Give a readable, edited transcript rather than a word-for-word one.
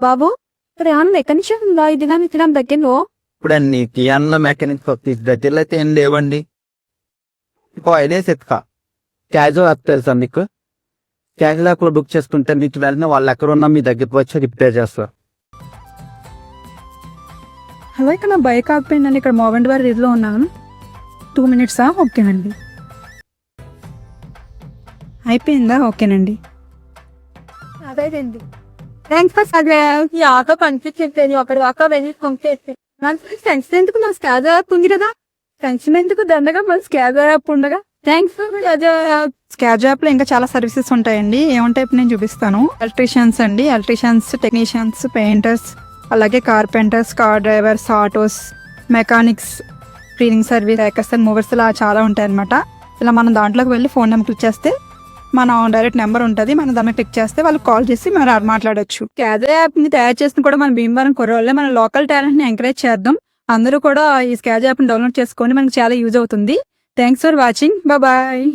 బాబు ఇక్కడ ఏమన్నా మెకానిక్ ఉందా? ఇది కానీ తినడం దగ్గరలో. ఇప్పుడు నీకు ఏమన్నా మెకానిక్ దగ్గరలో అయితే ఏం లేవండి. ఇంకో ఐడియా చెప్తా. క్యాజువల్ యాప్ తెలుసా మీకు? క్యాజువల్ యాప్ లో బుక్ చేసుకుంటే మీకు వెంటనే వాళ్ళు ఎక్కడ ఉన్నా మీ దగ్గరికి వచ్చి రిపేర్ చేస్తారు. హలో, ఇక్కడ నా బైక్ ఆగిపోయిందండి. ఇక్కడ మోవెంట్ వారి ఇదిలో ఉన్నాను. 2 minutes ఓకేనండి. అయిపోయిందా? ఓకేనండి. అదేనండి. Thanks for suggest. ఈ ఆటో కనిపించట్లేదు. అక్కడ దాకా వెళ్ళి పంపేసి టెన్షన్ ఎందుకు? నా స్కాజర్ యాప్ ఉంది కదా. టెన్షన్ ఎందుకు? దండగా మన స్కాజర్ యాప్ ఉండగా. థ్యాంక్స్ ఫర్ స్కాజర్ యాప్ లో ఇంకా చాలా సర్వీసెస్ ఉంటాయండి. ఏముంటాయి ఇప్పుడు నేను చూపిస్తాను. ఎలక్ట్రీషియన్స్ అండి, ఎలక్ట్రీషియన్స్, టెక్నీషియన్స్, పెయింటర్స్, అలాగే carpenters, car drivers, autos, mechanics, cleaning service, hackers and movers, ఇలా చాలా ఉంటాయి అనమాట. ఇలా మనం దాంట్లోకి వెళ్ళి ఫోన్ నెంబర్ క్లిక్ చేస్తే మనం డైరెక్ట్ నెంబర్ ఉంటుంది. మనం దాన్ని క్లిక్ చేస్తే వాళ్ళు కాల్ చేసి మనం మాట్లాడొచ్చు. స్కాజర్ యాప్ ని తయారు చేసిన కూడా మన భీమవరం కుర్రోళ్ళే. మన లోకల్ టాలెంట్ ని ఎంకరేజ్ చేద్దాం. అందరూ కూడా ఈ స్కాజర్ యాప్ ని డౌన్లోడ్ చేసుకొని మనకి చాలా యూజ్ అవుతుంది. Thanks for watching. బాయ్.